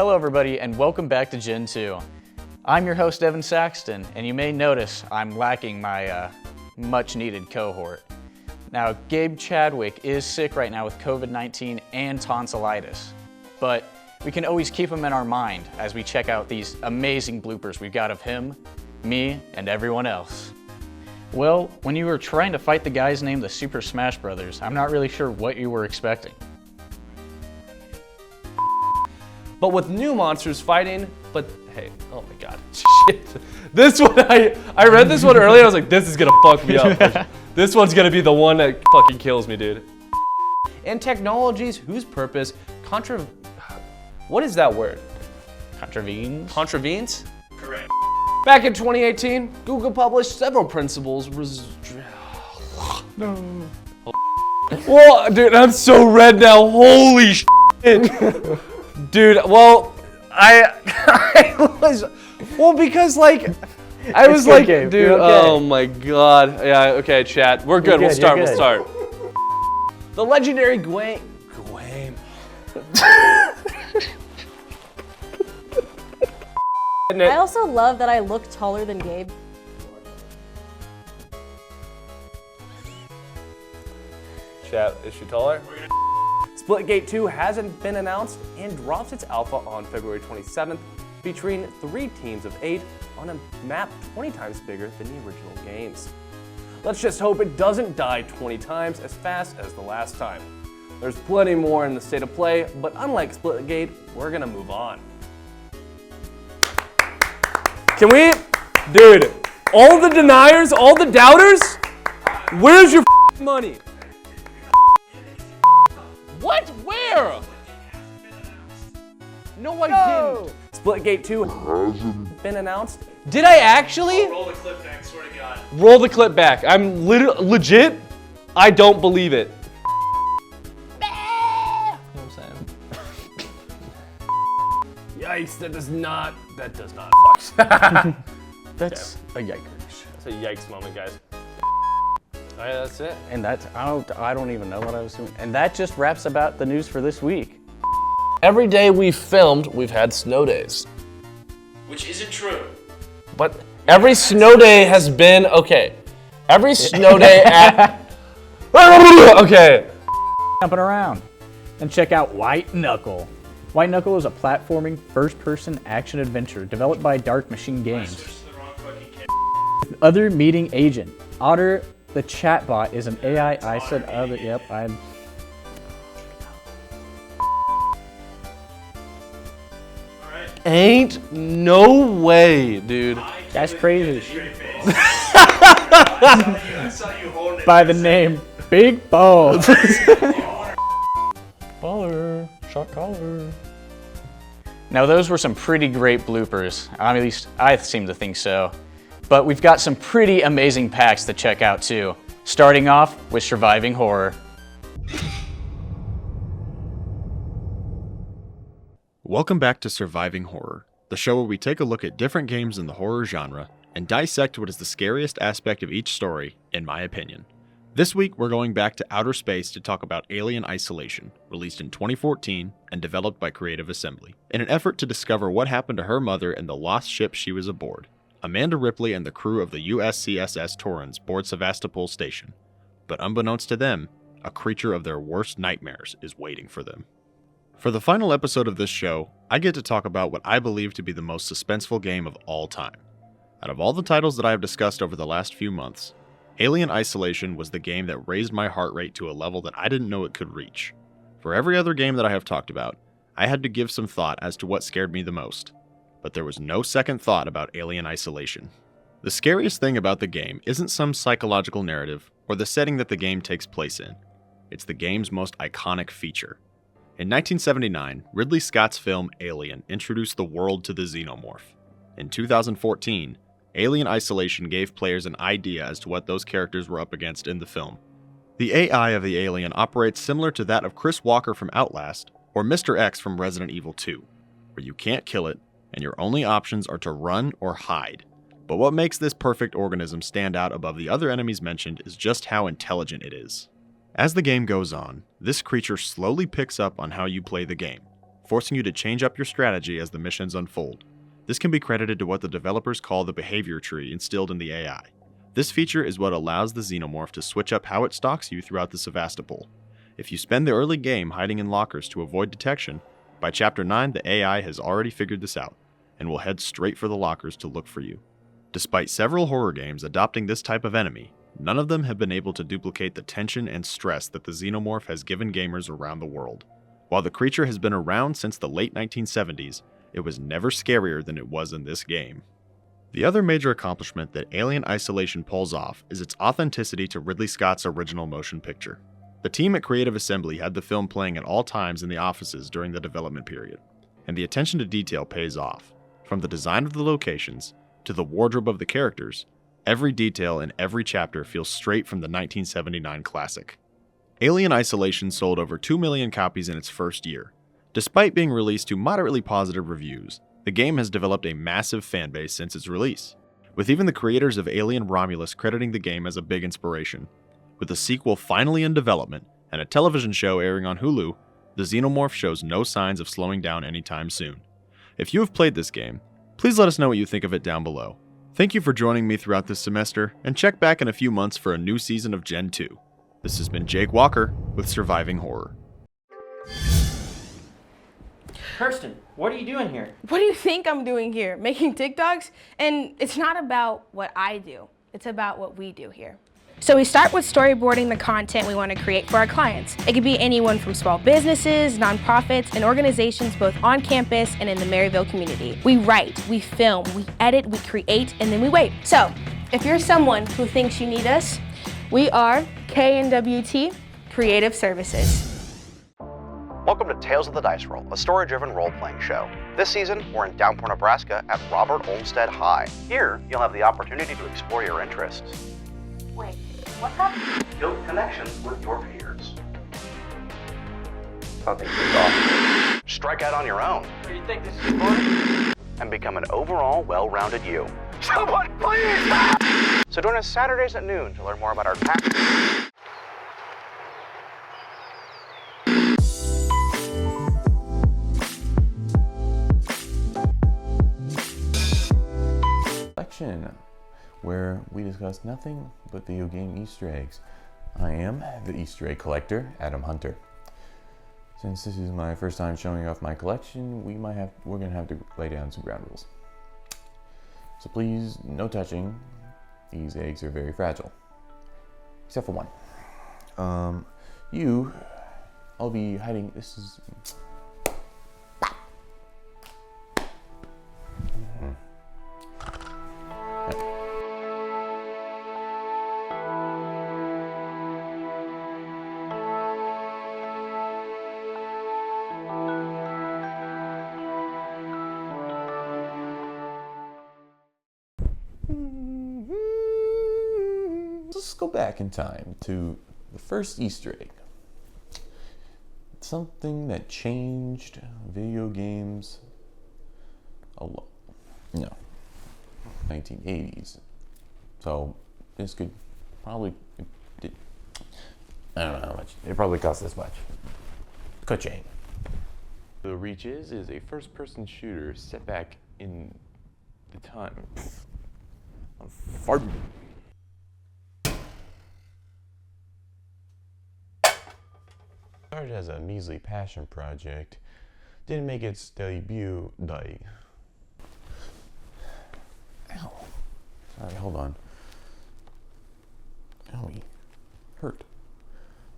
Hello everybody and welcome back to Gentoo. I'm your host Evan Saxton and you may notice I'm lacking my much needed cohort. Now Gabe Chadwick is sick right now with COVID-19 and tonsillitis, but we can always keep him in our mind as we check out these amazing bloopers we've got of him, me, and everyone else. Well, when you were trying to fight the guys named the Super Smash Brothers, I'm not really sure what you were expecting. But with new monsters fighting, but hey, oh my god, shit. This one, I read this one earlier, I was like, this is gonna fuck me up. This one's gonna be the one that fucking kills me, dude. And technologies whose purpose what is that word? Contravenes? Contravenes? Correct. Back in 2018, Google published several principles. No. Whoa, dude, I'm so red now, holy shit. Dude, well, I was, well, because like, I was like, Gabe. dude, You're okay. Oh my god. Yeah, okay, chat. We're good, we'll start. The legendary Gwaine. I also love that I look taller than Gabe. Chat, is she taller? Splitgate 2 hasn't been announced and drops its alpha on February 27th, featuring 3 teams of 8 on a map 20 times bigger than the original games. Let's just hope it doesn't die 20 times as fast as the last time. There's plenty more in the state of play, but unlike Splitgate, we're gonna move on. Can we, dude, all the deniers, all the doubters, where's your money? What? Where? No, I didn't. Splitgate 2 hasn't been announced. Did I actually? Roll the clip back, swear to God. Roll the clip back. I'm legit. I don't believe it. You know what I'm saying? Yikes, that does not fuck. That's a yikers. That's a yikes moment, guys. All right, that's it. And that's, I don't even know what I was doing. And that just wraps about the news for this week. Every day we've filmed, we've had snow days. Which isn't true. But every snow day has been, okay. Every snow day at, okay. Jumping around. And check out White Knuckle. White Knuckle is a platforming first-person action adventure developed by Dark Machine I Games. switched to the wrong fucking kid. Other meeting agent. Otter the chatbot is an AI. I said other. Yep, I'm. Alright. Ain't no way, dude. That's crazy. Straight face. I saw you holding it. By the name Big Balls. Baller, shot caller. Now those were some pretty great bloopers. At least I seem to think so. But we've got some pretty amazing packs to check out too. Starting off with Surviving Horror. Welcome back to Surviving Horror, the show where we take a look at different games in the horror genre and dissect what is the scariest aspect of each story, in my opinion. This week we're going back to outer space to talk about Alien Isolation, released in 2014 and developed by Creative Assembly, in an effort to discover what happened to her mother and the lost ship she was aboard. Amanda Ripley and the crew of the USCSS Torrens board Sevastopol Station. But unbeknownst to them, a creature of their worst nightmares is waiting for them. For the final episode of this show, I get to talk about what I believe to be the most suspenseful game of all time. Out of all the titles that I have discussed over the last few months, Alien Isolation was the game that raised my heart rate to a level that I didn't know it could reach. For every other game that I have talked about, I had to give some thought as to what scared me the most. But there was no second thought about Alien Isolation. The scariest thing about the game isn't some psychological narrative or the setting that the game takes place in. It's the game's most iconic feature. In 1979, Ridley Scott's film Alien introduced the world to the xenomorph. In 2014, Alien Isolation gave players an idea as to what those characters were up against in the film. The AI of the alien operates similar to that of Chris Walker from Outlast or Mr. X from Resident Evil 2, where you can't kill it, and your only options are to run or hide. But what makes this perfect organism stand out above the other enemies mentioned is just how intelligent it is. As the game goes on, this creature slowly picks up on how you play the game. forcing you to change up your strategy as the missions unfold. This can be credited to what the developers call the behavior tree instilled in the AI. This feature is what allows the Xenomorph to switch up how it stalks you throughout the Sevastopol. If you spend the early game hiding in lockers to avoid detection, by Chapter 9 the AI has already figured this out, and will head straight for the lockers to look for you. Despite several horror games adopting this type of enemy, none of them have been able to duplicate the tension and stress that the Xenomorph has given gamers around the world. While the creature has been around since the late 1970s, it was never scarier than it was in this game. The other major accomplishment that Alien Isolation pulls off is its authenticity to Ridley Scott's original motion picture. The team at Creative Assembly had the film playing at all times in the offices during the development period, and the attention to detail pays off. From the design of the locations, to the wardrobe of the characters, every detail in every chapter feels straight from the 1979 classic. Alien Isolation sold over 2 million copies in its first year. Despite being released to moderately positive reviews, the game has developed a massive fanbase since its release, with even the creators of Alien Romulus crediting the game as a big inspiration. With a sequel finally in development and a television show airing on Hulu, the Xenomorph shows no signs of slowing down anytime soon. If you have played this game, please let us know what you think of it down below. Thank you for joining me throughout this semester, and check back in a few months for a new season of Gentoo. This has been Jake Walker with Surviving Horror. Kirsten, what are you doing here? What do you think I'm doing here? Making TikToks? And it's not about what I do, it's about what we do here. So we start with storyboarding the content we want to create for our clients. It could be anyone from small businesses, nonprofits, and organizations both on campus and in the Maryville community. We write, we film, we edit, we create, and then we wait. So if you're someone who thinks you need us, we are KNWT Creative Services. Welcome to Tales of the Dice Roll, a story-driven role-playing show. This season, we're in Downport, Nebraska at Robert Olmsted High. Here, you'll have the opportunity to explore your interests. Wait, what's up? Build connections with your peers. Something kicked off. Strike out on your own. Do you think this is fun? And become an overall well-rounded you. Someone please! So join us Saturdays at noon to learn more about our tactics. Where we discuss nothing but video game Easter eggs. I am the Easter egg collector, Adam Hunter. Since this is my first time showing off my collection, we're gonna have to lay down some ground rules. So please, no touching. These eggs are very fragile, except for one. I'll be hiding. This is. Let's go back in time to the first Easter egg. Something that changed video games a lot. No, 1980s. So this could probably, I don't know how much. It probably cost this much. Could change. The Reaches is a first-person shooter set back in the time. I'm farting. Started as a measly passion project, didn't make its debut. Ow. Sorry, hold on. Owie. Hurt.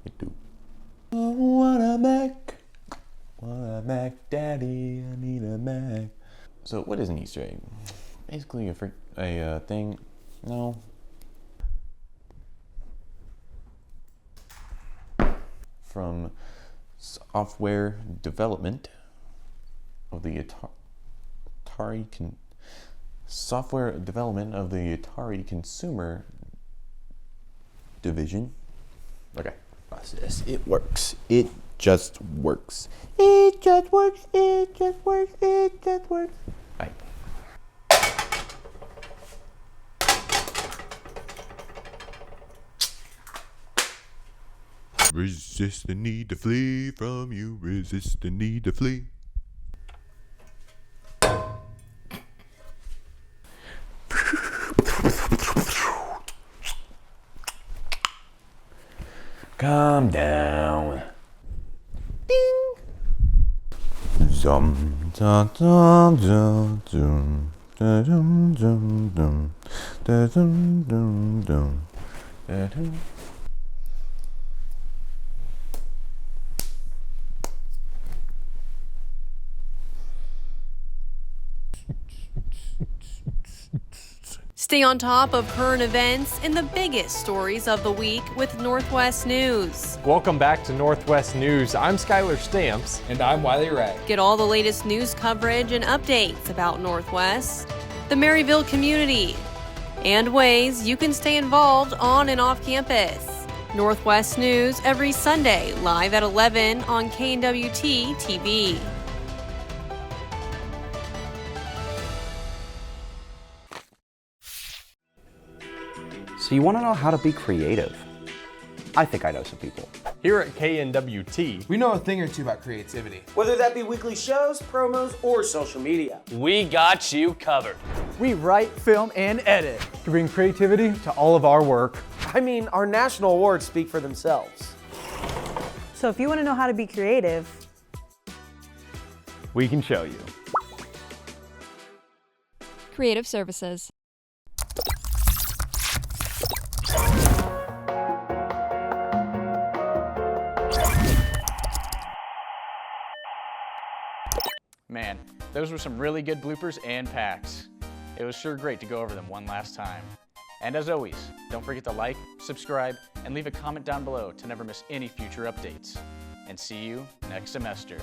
It do. Oh, want a Mac. Want a Mac, Daddy. I need a Mac. So, what is an Easter egg? Basically a thing. No. From software development of the Atari Consumer Division. Okay, process. It works. It just works. It just works. It just works. It just works. Right. Resist the need to flee from you. Resist the need to flee. Calm down. Ding. Zum dum dum dum dum dum dum dum dum dum dum dum. Stay on top of current events and the biggest stories of the week with Northwest News. Welcome back to Northwest News. I'm Skylar Stamps. And I'm Wiley Ray. Get all the latest news coverage and updates about Northwest, the Maryville community, and ways you can stay involved on and off campus. Northwest News every Sunday, live at 11 on KNWT TV. So you want to know how to be creative? I think I know some people. Here at KNWT, We know a thing or two about creativity. Whether that be weekly shows, promos, or social media. We got you covered. We write, film, and edit to bring creativity to all of our work. I mean, our national awards speak for themselves. So if you want to know how to be creative, we can show you. Creative Services. Man, those were some really good bloopers and packs. It was sure great to go over them one last time. And as always, don't forget to like, subscribe, and leave a comment down below to never miss any future updates. And see you next semester.